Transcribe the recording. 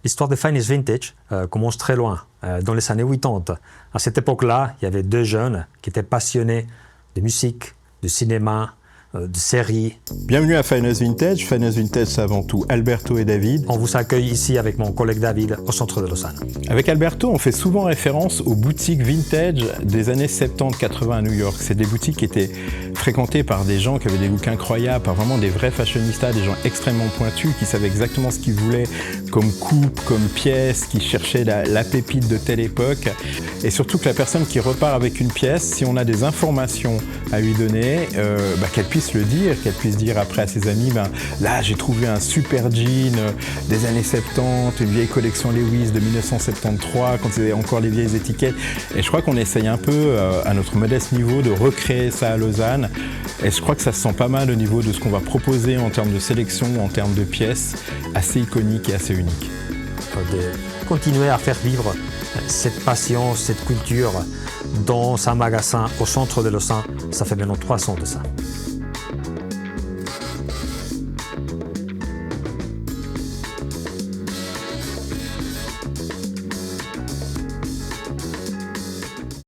L'histoire de Finest Vintage commence très loin, dans les années 80. À cette époque-là, il y avait deux jeunes qui étaient passionnés de musique, de cinéma, de séries. Bienvenue à Finest Vintage. Finest Vintage, c'est avant tout Alberto et David. On vous accueille ici avec mon collègue David au centre de Lausanne. Avec Alberto, on fait souvent référence aux boutiques vintage des années 70-80 à New York. C'est des boutiques qui étaient fréquentées par des gens qui avaient des looks incroyables, par vraiment des vrais fashionistas, des gens extrêmement pointus, qui savaient exactement ce qu'ils voulaient comme coupe, comme pièce, qui cherchaient la pépite de telle époque. Et surtout que la personne qui repart avec une pièce, si on a des informations à lui donner, qu'elle puisse le dire, qu'elle puisse dire après à ses amis, là j'ai trouvé un super jean des années 70, une vieille collection Lewis de 1973, quand c'était encore les vieilles étiquettes. Et je crois qu'on essaye un peu, à notre modeste niveau, de recréer ça à Lausanne. Et je crois que ça se sent pas mal au niveau de ce qu'on va proposer en termes de sélection, en termes de pièces, assez iconiques et assez uniques. De continuer à faire vivre cette passion, cette culture dans un magasin au centre de Lausanne, ça fait maintenant 3 ans de ça.